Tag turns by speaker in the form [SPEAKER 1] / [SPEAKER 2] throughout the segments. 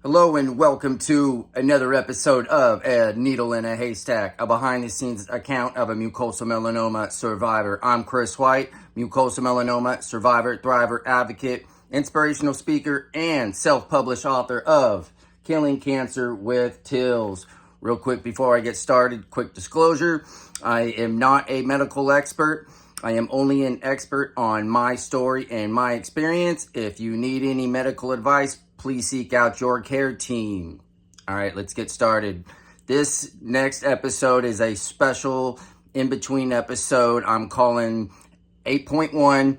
[SPEAKER 1] Hello and welcome to another episode of A Needle in a Haystack, a behind-the-scenes account of a mucosal melanoma survivor. I'm Chris White, mucosal melanoma survivor, thriver, advocate, inspirational speaker, and self-published author of Killing Cancer with Tills. Real quick before I get started, quick disclosure, I am not a medical expert. I am only an expert on my story and my experience. If you need any medical advice, please seek out your care team. All right, let's get started. This next episode is a special in-between episode I'm calling 8.1.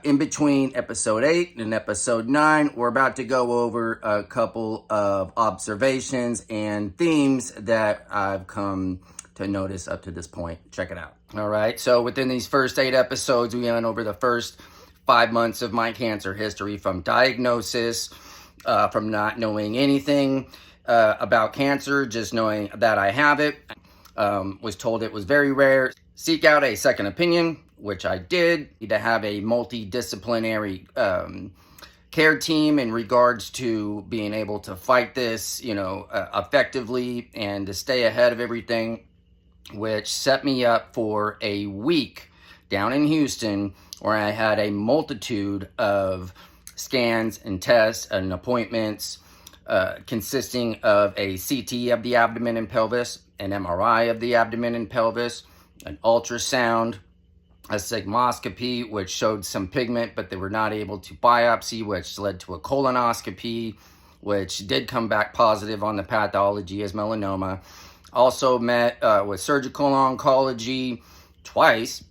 [SPEAKER 1] In between episode 8 and episode 9, we're about to go over a couple of observations and themes that I've come to notice up to this point. Check it out. All right, so within these first 8 episodes, we went over the first 5 months of my cancer history, from diagnosis, from not knowing anything about cancer, just knowing that I have it. Was told it was very rare. Seek out a second opinion, which I did. Need to have a multidisciplinary care team in regards to being able to fight this, effectively and to stay ahead of everything, which set me up for a week down in Houston where I had a multitude of scans and tests and appointments consisting of a CT of the abdomen and pelvis, an MRI of the abdomen and pelvis, an ultrasound, a sigmoidoscopy, which showed some pigment, but they were not able to biopsy, which led to a colonoscopy, which did come back positive on the pathology as melanoma. Also met with surgical oncology twice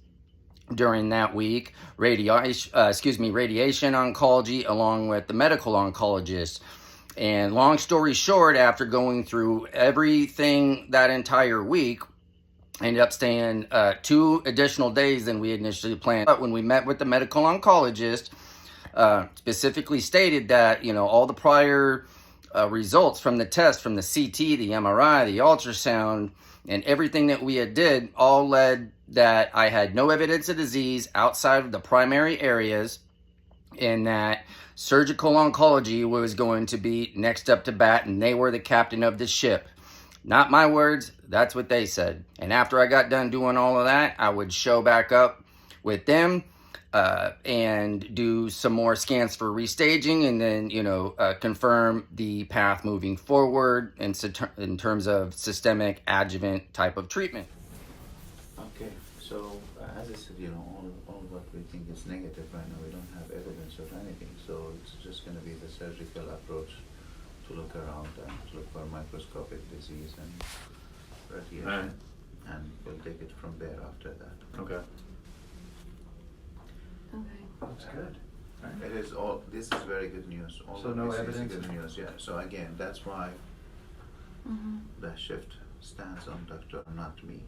[SPEAKER 1] during that week, radiation oncology, along with the medical oncologist. And long story short, after going through everything that entire week, I ended up staying 2 additional days than we initially planned. But when we met with the medical oncologist, specifically stated that, all the prior results from the test, from the CT, the MRI, the ultrasound, and everything that we had did all led that I had no evidence of disease outside of the primary areas, and that surgical oncology was going to be next up to bat, and they were the captain of the ship. Not my words, that's what they said. And after I got done doing all of that, I would show back up with them and do some more scans for restaging, and then, confirm the path moving forward in terms of systemic adjuvant type of treatment.
[SPEAKER 2] Okay, so as I said, all what we think is negative right now, we don't have evidence of anything. So it's just going to be the surgical approach to look around and to look for microscopic disease and radiation, right. And we'll take it from there after that.
[SPEAKER 3] Okay.
[SPEAKER 2] That's good. Right. It is all. This is very good news. All
[SPEAKER 3] so
[SPEAKER 2] of
[SPEAKER 3] no
[SPEAKER 2] this
[SPEAKER 3] evidence.
[SPEAKER 2] Is good news. Yeah. So again, that's why the shift stands on doctor, not me.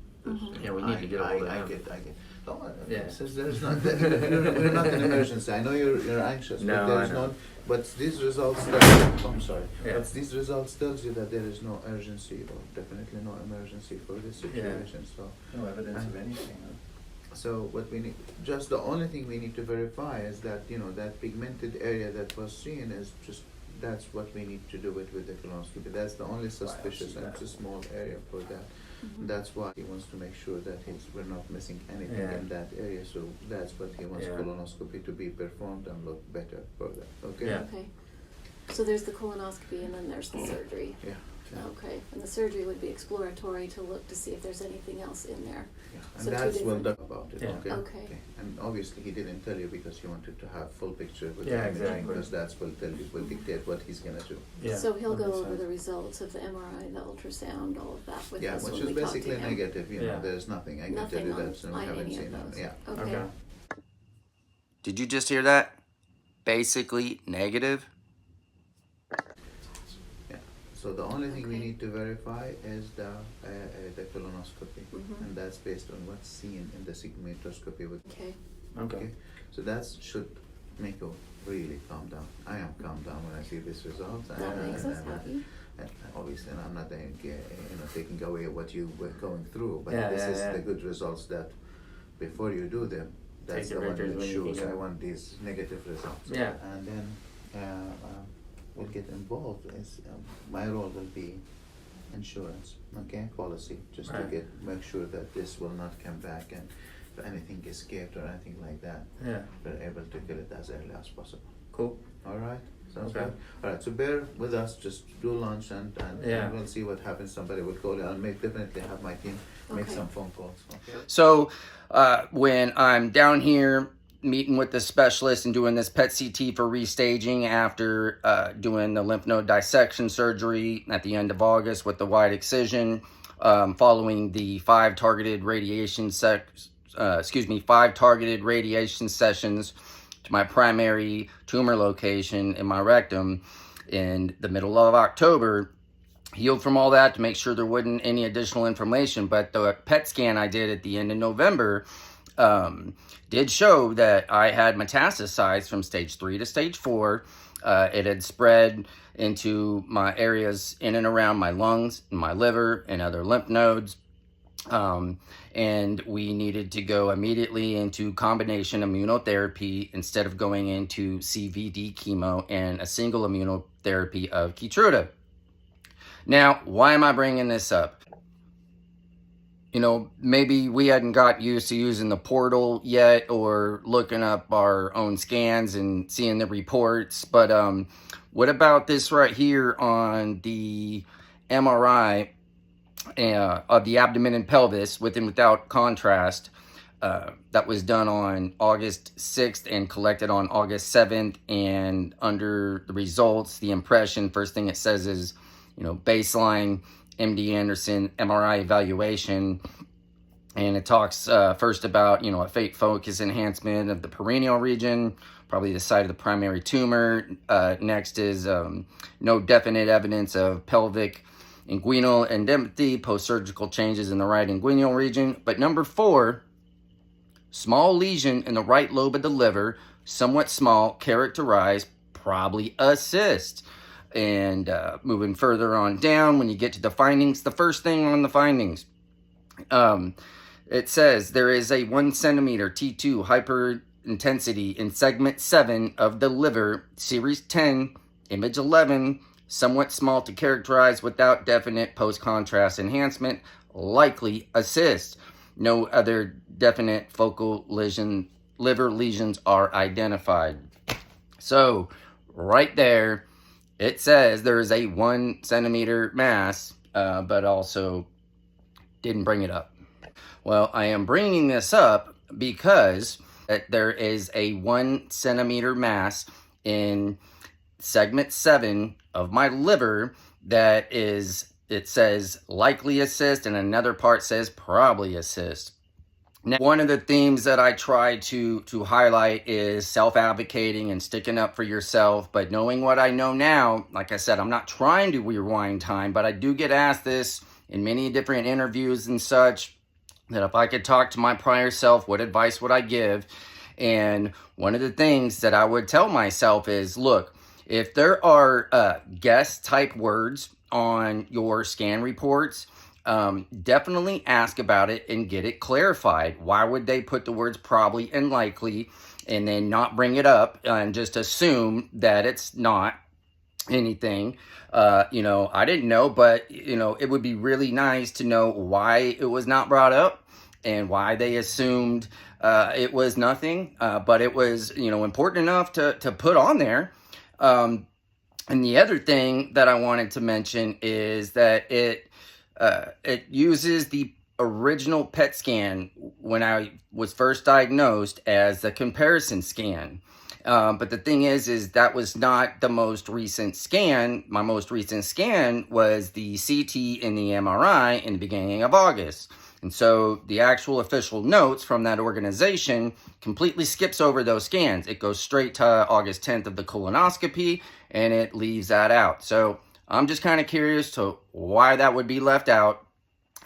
[SPEAKER 3] Yeah, we need to get a hold of him.
[SPEAKER 2] I get. No,
[SPEAKER 3] yeah.
[SPEAKER 2] There's not. We're not in emergency. I know you're anxious,
[SPEAKER 3] no,
[SPEAKER 2] but there's
[SPEAKER 3] no.
[SPEAKER 2] no. But these results. I'm sorry.
[SPEAKER 3] Yeah.
[SPEAKER 2] But these results tells you that there is no urgency, or definitely no emergency for this situation.
[SPEAKER 3] Yeah.
[SPEAKER 2] So
[SPEAKER 3] no evidence of anything. Huh?
[SPEAKER 2] So what we need, just the only thing we need to verify is that, that pigmented area that was seen is just, that's what we need to do it with the colonoscopy. That's the only suspicious, and it's a small area for that. That's why he wants to make sure that we're not missing anything in that area. So that's what he wants colonoscopy to be performed and look better for that. Okay?
[SPEAKER 3] Yeah.
[SPEAKER 4] Okay. So there's the colonoscopy and then there's the surgery.
[SPEAKER 2] Yeah.
[SPEAKER 4] Okay, and the surgery would be exploratory to look to see if there's anything else in there.
[SPEAKER 2] Yeah, and
[SPEAKER 4] So
[SPEAKER 2] that's
[SPEAKER 4] two
[SPEAKER 2] well
[SPEAKER 4] different-
[SPEAKER 2] done about it.
[SPEAKER 3] Yeah.
[SPEAKER 4] Okay.
[SPEAKER 2] And obviously he didn't tell you because he wanted to have full picture with
[SPEAKER 3] Yeah,
[SPEAKER 2] the imaging,
[SPEAKER 3] exactly.
[SPEAKER 2] because that's will dictate what he's gonna do.
[SPEAKER 3] Yeah.
[SPEAKER 4] So he'll
[SPEAKER 3] that
[SPEAKER 4] go
[SPEAKER 3] makes
[SPEAKER 4] over
[SPEAKER 3] sense.
[SPEAKER 4] the results of the MRI, the ultrasound, all of that with
[SPEAKER 2] Yeah,
[SPEAKER 4] us
[SPEAKER 2] which
[SPEAKER 4] when
[SPEAKER 2] is
[SPEAKER 4] we talk to
[SPEAKER 2] basically
[SPEAKER 4] him.
[SPEAKER 2] negative.
[SPEAKER 3] Yeah.
[SPEAKER 2] There's nothing. I can tell
[SPEAKER 4] Nothing
[SPEAKER 2] you
[SPEAKER 4] on,
[SPEAKER 2] that. So we
[SPEAKER 4] on
[SPEAKER 2] haven't
[SPEAKER 4] any
[SPEAKER 2] seen
[SPEAKER 4] of those.
[SPEAKER 2] it. Yeah.
[SPEAKER 4] Okay.
[SPEAKER 1] Did you just hear that? Basically negative.
[SPEAKER 2] So the only thing we
[SPEAKER 4] Okay.
[SPEAKER 2] need to verify is the colonoscopy, and that's based on what's seen in the sigmoidoscopy.
[SPEAKER 4] Okay.
[SPEAKER 3] Okay.
[SPEAKER 2] So that should make you really calm down. I am calm down when I see this result.
[SPEAKER 4] That makes us happy.
[SPEAKER 2] And obviously, I'm not taking away what you were going through, but
[SPEAKER 3] Yeah,
[SPEAKER 2] this
[SPEAKER 3] yeah,
[SPEAKER 2] is
[SPEAKER 3] yeah.
[SPEAKER 2] the good results that before you do them, that's
[SPEAKER 3] Take
[SPEAKER 2] the
[SPEAKER 3] the
[SPEAKER 2] one
[SPEAKER 3] pictures
[SPEAKER 2] that
[SPEAKER 3] when you
[SPEAKER 2] shows
[SPEAKER 3] can.
[SPEAKER 2] I want these negative results.
[SPEAKER 3] Yeah.
[SPEAKER 2] And then will get involved is my role will be insurance, okay, policy, just
[SPEAKER 3] Right.
[SPEAKER 2] to make sure that this will not come back, and if anything escaped or anything like that,
[SPEAKER 3] Yeah.
[SPEAKER 2] we're able to kill it as early as possible.
[SPEAKER 3] Cool.
[SPEAKER 2] All right, sounds
[SPEAKER 3] Okay.
[SPEAKER 2] good. All right, so bear with us. Just do lunch, and
[SPEAKER 3] Yeah.
[SPEAKER 2] we'll see what happens. Somebody will call you. I'll definitely have my team make
[SPEAKER 4] Okay.
[SPEAKER 2] some phone calls. Okay.
[SPEAKER 1] So when I'm down here meeting with the specialist and doing this PET CT for restaging after doing the lymph node dissection surgery at the end of August with the wide excision, following the 5 targeted radiation sessions to my primary tumor location in my rectum in the middle of October. Healed from all that to make sure there wasn't any additional inflammation, but the PET scan I did at the end of November did show that I had metastasized from stage 3 to stage 4. It had spread into my areas in and around my lungs, my liver, and other lymph nodes. And we needed to go immediately into combination immunotherapy instead of going into CVD chemo and a single immunotherapy of Keytruda. Now, why am I bringing this up? You know, maybe we hadn't got used to using the portal yet or looking up our own scans and seeing the reports. But what about this right here on the MRI of the abdomen and pelvis with and without contrast that was done on August 6th and collected on August 7th. And under the results, the impression, first thing it says is, you know, baseline MD Anderson MRI evaluation. And it talks first about, you know, a fate focus enhancement of the perineal region, probably the site of the primary tumor. Next is no definite evidence of pelvic inguinal endemity, post-surgical changes in the right inguinal region. But number 4, small lesion in the right lobe of the liver, somewhat small, characterized, probably a cyst. And moving further on down, when you get to the findings, the first thing on the findings, it says there is a 1 centimeter T2 hyperintensity in segment 7 of the liver, series 10, image 11, somewhat small to characterize without definite post-contrast enhancement, likely a cyst. No other definite focal liver lesions are identified. So right there, it says there is a 1 centimeter mass, but also didn't bring it up. Well, I am bringing this up because there is a 1 centimeter mass in segment 7 of my liver that is, it says likely a cyst, and another part says probably a cyst. Now, one of the themes that I try to highlight is self-advocating and sticking up for yourself. But knowing what I know now, like I said, I'm not trying to rewind time, but I do get asked this in many different interviews and such, that if I could talk to my prior self, what advice would I give? And one of the things that I would tell myself is, look, if there are guess type words on your scan reports, definitely ask about it and get it clarified. Why would they put the words probably and likely and then not bring it up and just assume that it's not anything? You know, I didn't know, but, you know, it would be really nice to know why it was not brought up and why they assumed it was nothing. But it was, you know, important enough to put on there. And the other thing that I wanted to mention is that it uses the original PET scan when I was first diagnosed as the comparison scan. But the thing is that was not the most recent scan. My most recent scan was the CT and the MRI in the beginning of August. And so the actual official notes from that organization completely skips over those scans. It goes straight to August 10th of the colonoscopy, and it leaves that out. So I'm just kind of curious to why that would be left out,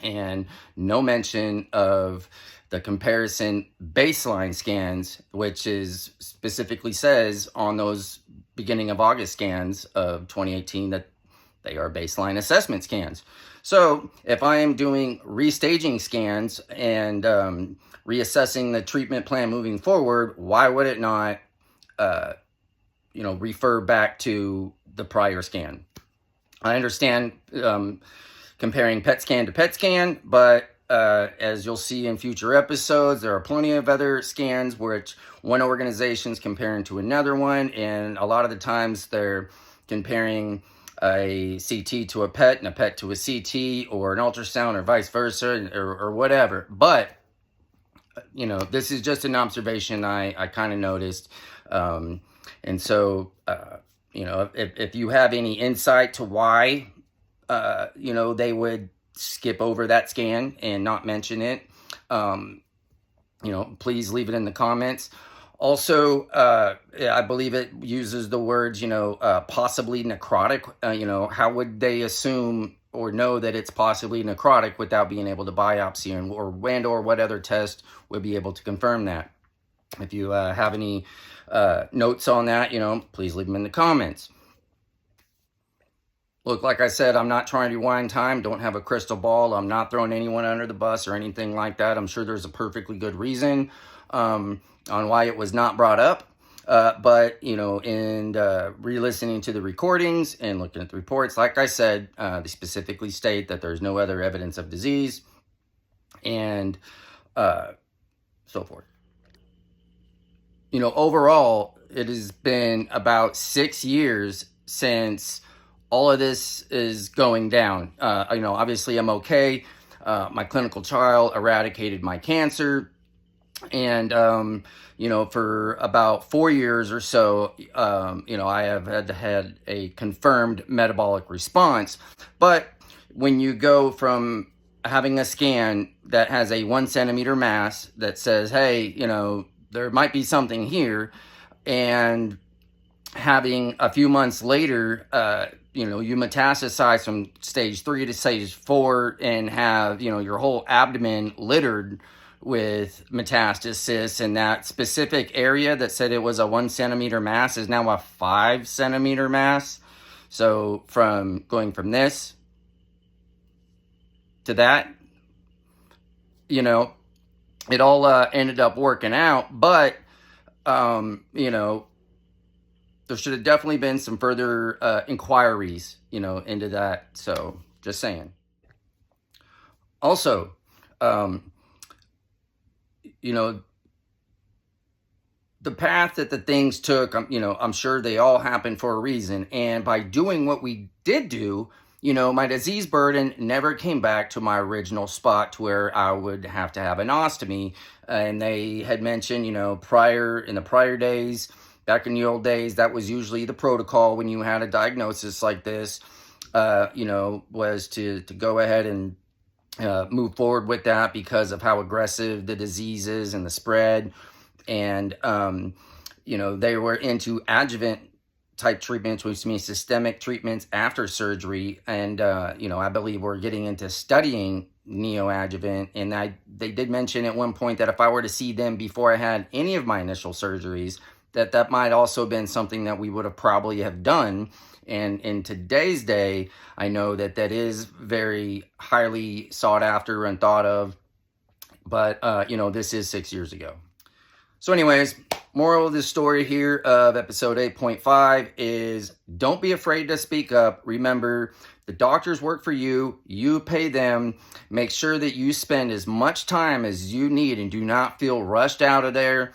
[SPEAKER 1] and no mention of the comparison baseline scans, which is specifically says on those beginning of August scans of 2018 that they are baseline assessment scans. So if I am doing restaging scans and reassessing the treatment plan moving forward, why would it not refer back to the prior scan. I understand comparing PET scan to PET scan, but as you'll see in future episodes, there are plenty of other scans which one organization's comparing to another one, and a lot of the times they're comparing a CT to a PET and a PET to a CT, or an ultrasound, or vice versa, or whatever. But this is just an observation I kind of noticed, and so if you have any insight to why they would skip over that scan and not mention it, please leave it in the comments. Also, I believe it uses the words, possibly necrotic. How would they assume or know that it's possibly necrotic without being able to biopsy, or what other test would be able to confirm that? If you have any notes on that, please leave them in the comments. Look, like I said, I'm not trying to rewind time. Don't have a crystal ball. I'm not throwing anyone under the bus or anything like that. I'm sure there's a perfectly good reason on why it was not brought up. But in re-listening to the recordings and looking at the reports, like I said, they specifically state that there's no other evidence of disease and so forth. Overall, it has been about 6 years since all of this is going down. Obviously I'm okay. My clinical trial eradicated my cancer. And, for about 4 years or so, I have had a confirmed metabolic response. But when you go from having a scan that has a 1 centimeter mass that says, hey, there might be something here, and having a few months later, you metastasize from stage 3 to stage 4 and have, your whole abdomen littered with metastasis, and that specific area that said it was a 1 centimeter mass is now a 5 centimeter mass. So going from this to that, it all ended up working out, but there should have definitely been some further inquiries, into that. So just saying. Also, the path that the things took, I'm sure they all happened for a reason. And by doing what we did do, my disease burden never came back to my original spot to where I would have to have an ostomy. And they had mentioned, in the prior days, back in the old days, that was usually the protocol when you had a diagnosis like this, was to go ahead and move forward with that because of how aggressive the disease is and the spread. And, they were into adjuvant type treatments, which means systemic treatments after surgery. And, I believe we're getting into studying neoadjuvant. And they did mention at one point that if I were to see them before I had any of my initial surgeries, that might also have been something that we would have probably have done. And in today's day, I know that is very highly sought after and thought of. But, this is 6 years ago. So anyways, moral of the story here of episode 8.5 is don't be afraid to speak up. Remember, the doctors work for you. You pay them. Make sure that you spend as much time as you need and do not feel rushed out of there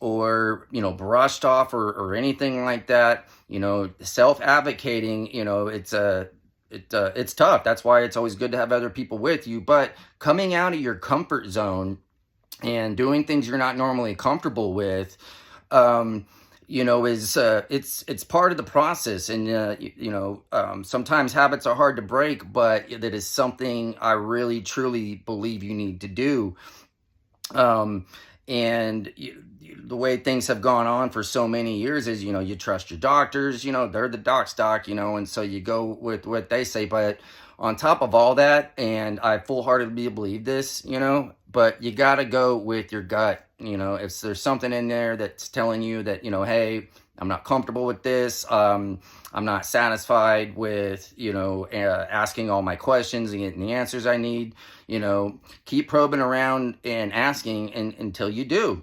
[SPEAKER 1] or, brushed off or anything like that. Self-advocating, it's tough. That's why it's always good to have other people with you. But coming out of your comfort zone and doing things you're not normally comfortable with, is it's part of the process. And sometimes habits are hard to break, but that is something I really truly believe you need to do. The way things have gone on for so many years is, you trust your doctors, they're the doc's doc, and so you go with what they say. But on top of all that, and I full-heartedly believe this, but you got to go with your gut. If there's something in there that's telling you that, hey, I'm not comfortable with this, I'm not satisfied with, asking all my questions and getting the answers I need, keep probing around and asking until you do.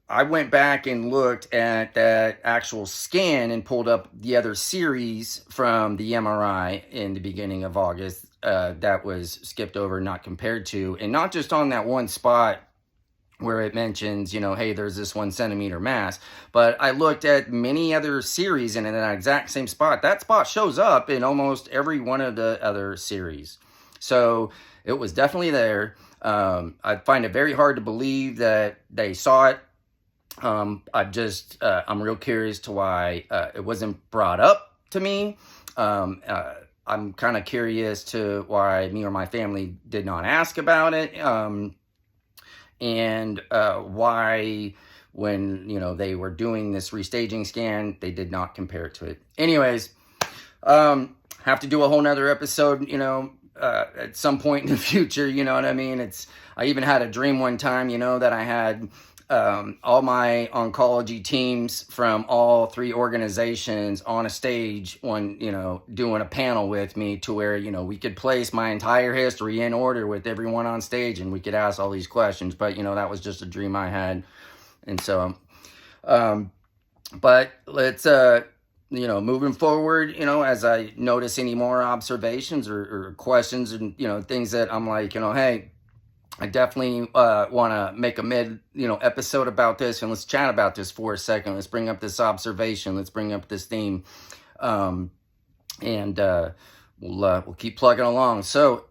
[SPEAKER 1] I went back and looked at that actual scan and pulled up the other series from the MRI in the beginning of August that was skipped over, not compared to, and not just on that one spot where it mentions, hey, there's this 1 centimeter mass, but I looked at many other series, and in that exact same spot, that spot shows up in almost every one of the other series. So it was definitely there. I find it very hard to believe that they saw it. I'm real curious to why it wasn't brought up to me. I'm kind of curious to why me or my family did not ask about it. And why, when they were doing this restaging scan, they did not compare it to it. Anyways, have to do a whole nother episode, at some point in the future, you know what I mean? I even had a dream one time, that I had all my oncology teams from all 3 organizations on a stage doing a panel with me, to where, we could place my entire history in order with everyone on stage, and we could ask all these questions. But, that was just a dream I had. And so, but let's, moving forward, as I notice any more observations or questions and, things that I'm like, hey, I definitely want to make a episode about this, and let's chat about this for a second. Let's bring up this observation. Let's bring up this theme, and we'll keep plugging along. So,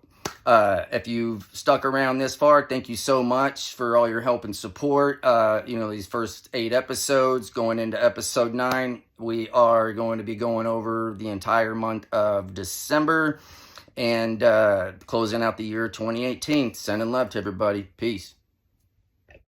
[SPEAKER 1] if you've stuck around this far, thank you so much for all your help and support. These first 8 episodes, going into episode 9, we are going to be going over the entire month of December. And closing out the year 2018. Sending love to everybody. Peace.